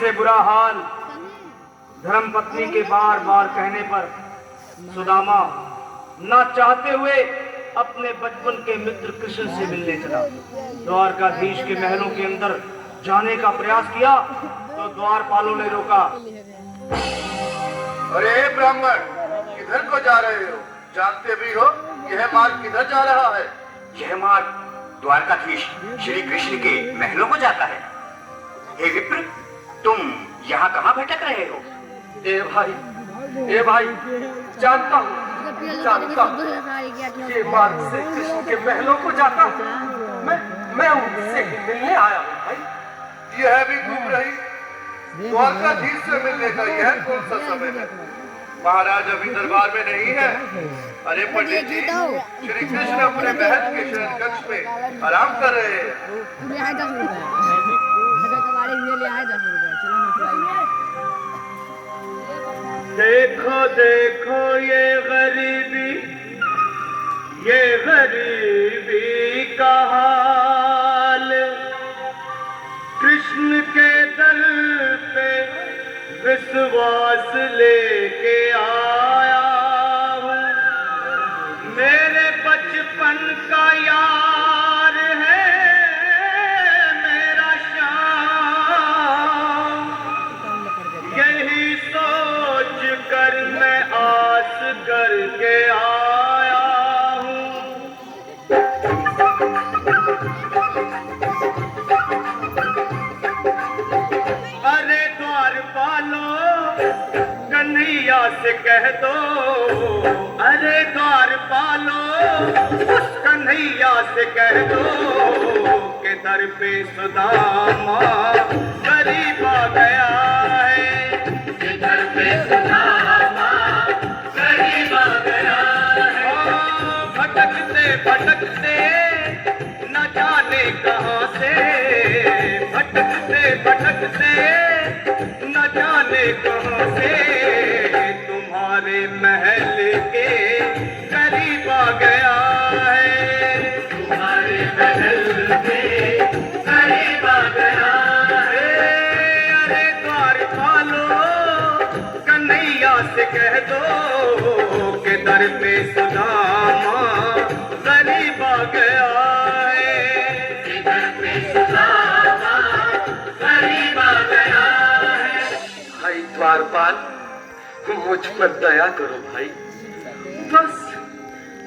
से बुरा हाल धर्मपत्नी के बार बार कहने पर सुदामा न चाहते हुए अपने बचपन के मित्र कृष्ण से मिलने चला। द्वारकाधीश के महलों के अंदर जाने का प्रयास किया तो द्वारपालों ने रोका। अरे ब्राह्मण, किधर को जा रहे हो? जानते भी हो यह मार्ग किधर जा रहा है? यह मार्ग द्वारकाधीश श्री कृष्ण के महलों को जाता है। हे विप्र, तुम यहाँ कहाँ भटक रहे हो? ए भाई, जानता हूँ ये मार्ग से कृष्ण के महलों को जाता हूँ। मैं उनसे ही मिलने आया हूँ भाई। यह भी घूम रही द्वारकाधीश से मिलने का यह कौन सा समय है? महाराज अभी दरबार में नहीं है। अरे पंडित जी, श्री कृष्ण अपने महल के शयन कक्ष में आराम कर रहे हैं। देखो देखो ये गरीबी का हाल, कृष्ण के दर पे विश्वास लेके आया हूँ। मेरे बचपन का यार है मेरा श्याम, यही सोच कर मैं आस करके आया हूँ। अरे द्वारपालो कन्हैया से कह दो, अरे द्वारपालो कन्हैया से कह दो के दर पे सुदामा गरीब आ गया है। के दर पे सुदामा गरीब आ गया है। भटकते भटकते न जाने कहाँ से, भटकते भटकते न जाने कहाँ से तुम्हारे महल के करीब आ गया है। तुम्हारे महल के करीब आ गया है। अरे द्वारपालो कन्हैया से कह दो के दर पे सुदामा गरीब आ गया है। के दर पे सुदामा गरीब आ गया है। भाई द्वारपाल, मुझ पर दया करो भाई। बस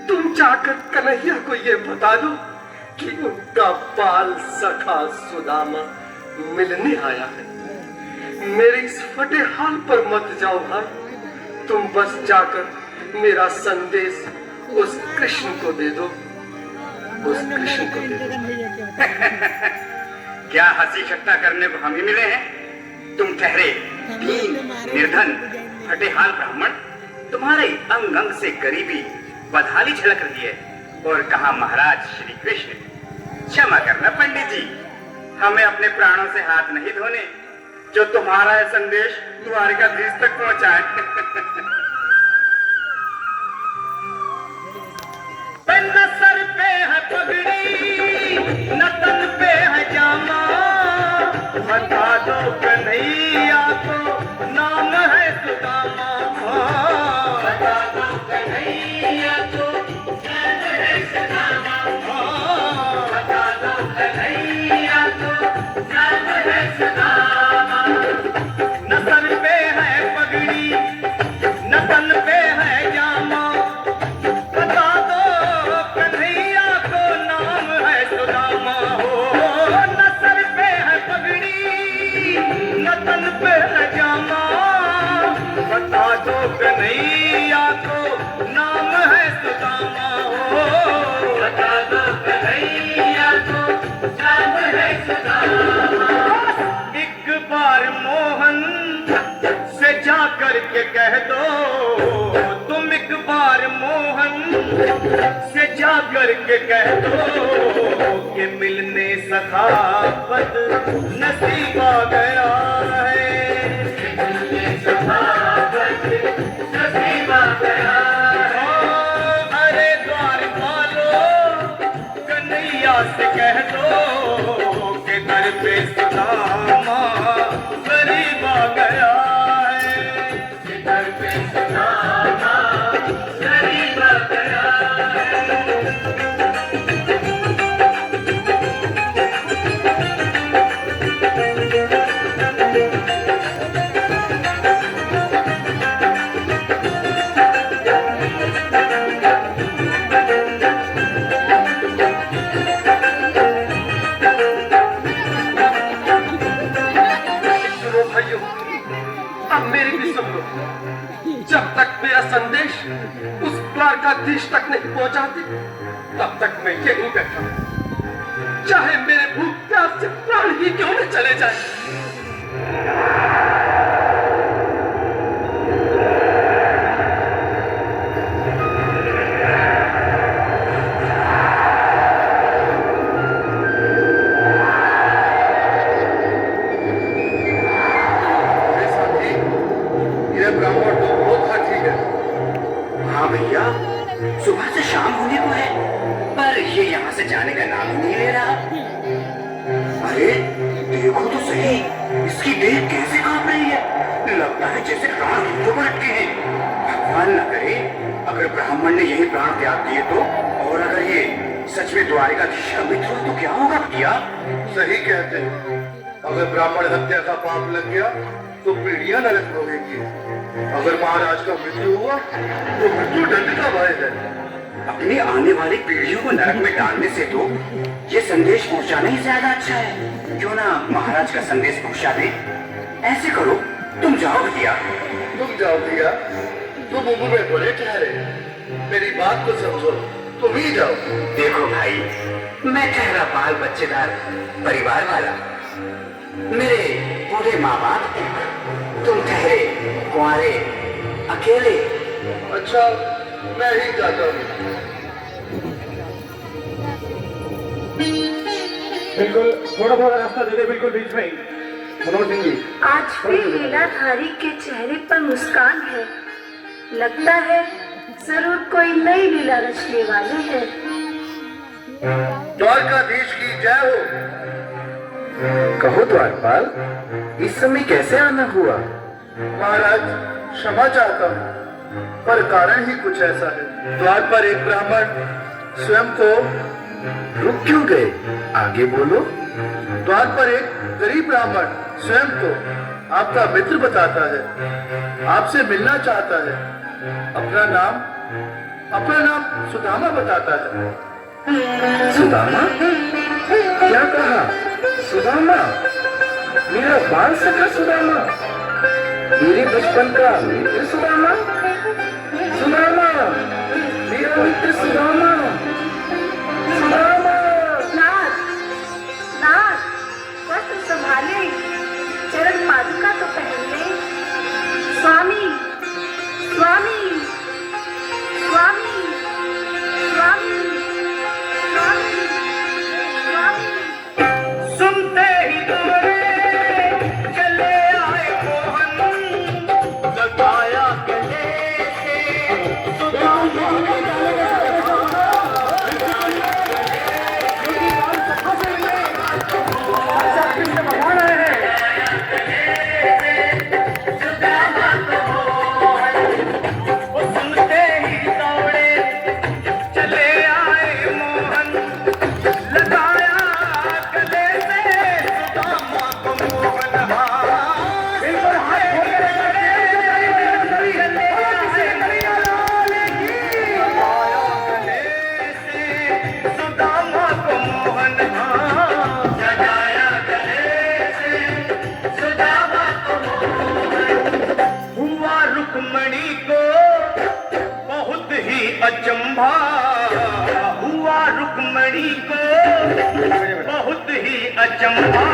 तुम जाकर कन्हैया को ये बता दो कि उनका बाल सखा सुदामा मिलने आया है। मेरे इस फटे हाल पर मत जाओ भाई। तुम बस जाकर मेरा संदेश उस कृष्ण को दे दो, उस कृष्ण को दे दो। क्या हंसी ठट्टा करने को हम ही मिले हैं? तुम ठहरे दीन निर्धन फटे हाल ब्राह्मण, तुम्हारे अंग अंग से गरीबी बदहाली झलक रही है। और कहा महाराज श्री कृष्ण। क्षमा करना पंडित जी, हमें अपने प्राणों से हाथ नहीं धोने जो तुम्हारा यह संदेश द्वारकाधीश तक पहुंचाए। न सर पे है पगड़ी न तन पे है जामा, बता दो कन्हैया को नाम है सुदामा। बता दो कन्हैया को नाम है सुदामा। बता दो कन्हैया को नाम है सुदामा। न सर पे है पगड़ी न तन पे है जामा, बता दो कन्हैया को नाम है सुदामा। हो न सर पे है पगड़ी न तन पे है जामा, बता दो कन्हैया को नाम है सुदामा। हो बता दो कन्हैया को नाम है सुदामा। एक बार मोहन से जा करके कह दो, तुम एक बार मोहन से जा करके कह दो कि मिलने सखावत नसीब आ गया है। मिलने सखावत नसीब आ गया है। अरे द्वारपालो कन्हैया से कह दो कि दर पे सुदामा गरीब अब मेरी भी सुन लो। जब तक मेरा संदेश उस द्वारकाधीश तक नहीं पहुंचाते, तब तक मैं यहीं बैठा हूं। चाहे मेरे भूख प्यास से प्राण ही क्यों न चले जाए। हाँ भैया, सुबह से शाम होने को है, पर ये यहाँ से जाने का नाम ही नहीं ले रहा। अरे देखो तो सही, इसकी देह कैसे कांप रही है। लगता है जैसे प्राण घुटनों पर अटके हैं। भगवान न करे अगर ब्राह्मण ने यही प्राण त्याग दिए तो, और अगर ये सच में द्वारिकाधीश का मित्र हो तो क्या होगा भैया? सही कहते हैं। अगर ब्राह्मण हत्या का पाप लग गया तो पीढ़ियां नरक भोगेंगी। अगर महाराज का मृत्यु हुआ तो मृत्यु दंड का भय है। अपनी आने वाली पीढ़ियों को नरक में डालने से तो ये संदेश पहुंचाना ही ज्यादा अच्छा है। क्यों ना महाराज का संदेश पहुंचा दे। ऐसे करो, तुम जाओ भैया। तुम जाओ भैया, तुम उम्र में बड़े ठहरे, मेरी बात को समझो, तुम ही जाओ। देखो भाई, मैं ठहरा बाल बच्चेदार परिवार वाला, मेरे बूढ़े माँ बाप थे, तुम ठहरे कुंवारे अकेले। अच्छा, मैं ही जाता हूँ। बिल्कुल, थोड़ा थोड़ा रास्ता दे दे, बिल्कुल बीच में ही। मनोज सिंह जी, आज भी लीलाधारी के चेहरे पर मुस्कान है। लगता है जरूर कोई नई लीला रचने वाले हैं। द्वारकाधीश की जय हो। कहो द्वारपाल, इस समय कैसे आना हुआ? महाराज, क्षमा चाहता हूँ, पर कारण ही कुछ ऐसा है। द्वार पर एक ब्राह्मण स्वयं को रुक क्यों गए? आगे बोलो। द्वार पर एक गरीब ब्राह्मण स्वयं को आपका मित्र बताता है, आपसे मिलना चाहता है। अपना नाम सुदामा बताता है। सुदामा? क्या कहा? सुदामा? मेरा बाल सखा सुदामा? मेरे बचपन का मित्र सुदामा? सुदामा, मेरा मित्र सुदामा, सुदामा। नाथ, नाथ, वस्त्र संभाले, चरण पादुका तो पहन ले। स्वामी, स्वामी, स्वामी, स्वामी, स्वामी, स्वामी। सुनते ही दौड़े चले आए मोहन, लगाया गले से सुदामा। सुनते ही दौड़े चले आए मोहन, लगाया गले से सुदामा को मोहन। बिल्कुल हाथ खोल के सुदामा को मोहन, लगाया गले से सुदामा को मोहन। हुआ रुक्मणी को बहुत ही अचंभा, हुआ रुक्मणी को बहुत ही अचंभा।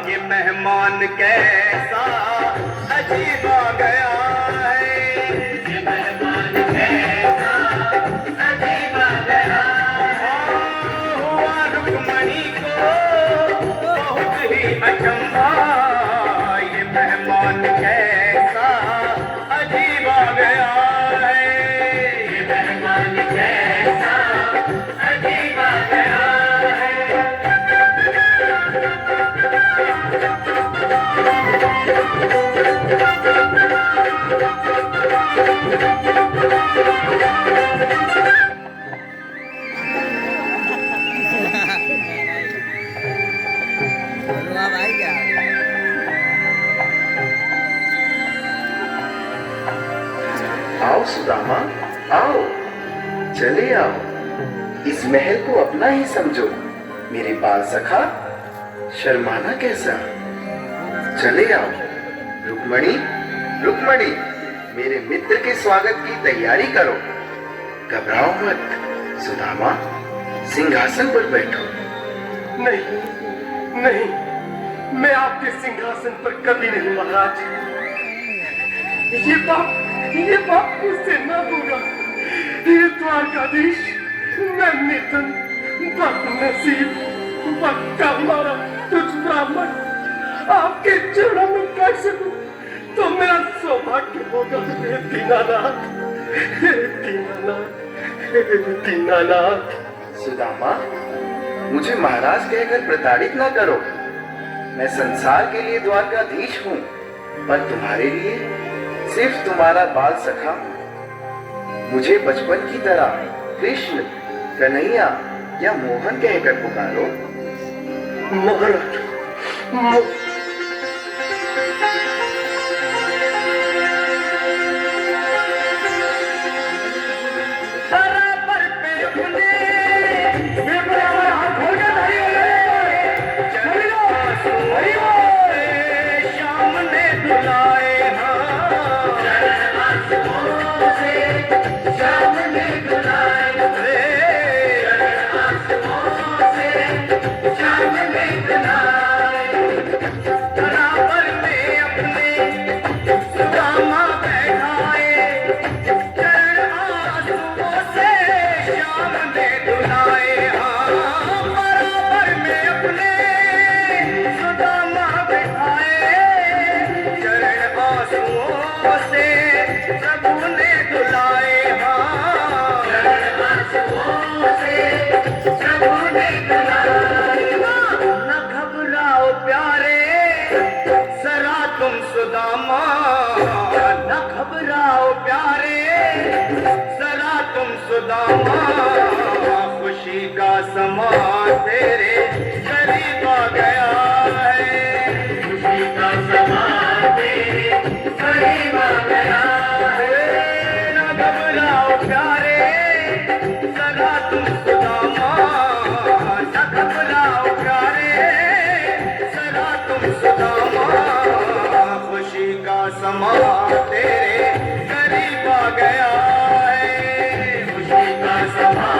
ये मेहमान कैसा अजीब आ गया है, ये मेहमान कैसा अजीब आ गया है। हुआ रुक्मणी को बहुत ही अचंभा, ये मेहमान कैसा अजीब आ गया है, ये मेहमान कैसा अजीब आ गया है। आओ सुदामा, आओ, चले आओ। इस महल को अपना ही समझो। मेरे बाल सखा, शर्माना कैसा? चले आओ, रुक्मणी, रुक्मणी, मेरे मित्र के स्वागत की तैयारी करो। घबराओ मत सुदामा, सिंहासन पर बैठो। नहीं नहीं, मैं आपके सिंहासन पर कभी नहीं महाराज। ये बात मुझसे न होगा। ये द्वारकाधीश, मैं निर्धन, बदनसीब, बक्का मारा तुझ ब्राह्मण आपके चरणों में कैसे दूं? तो मेरा सौभाग्य होगा। हे दीनानाथ, हे दीनानाथ, हे दीनानाथ। सुदामा, मुझे महाराज कहकर प्रताड़ित न करो। मैं संसार के लिए द्वारकाधीश हूँ, पर तुम्हारे लिए सिर्फ तुम्हारा बाल सखा हूँ। मुझे बचपन की तरह कृष्ण, कन्हैया या मोहन कहकर पुकारो। महाराज, खुशी का समा तेरे करीब आ गया है। खुशी का समा तेरे करीब आ गया है। न घबराओ प्यारे, जरा तुम सुदामा, न घबराओ प्यारे, जरा तुम सुदामा। खुशी का समा तेरे करीब आ गया। खुशी का समा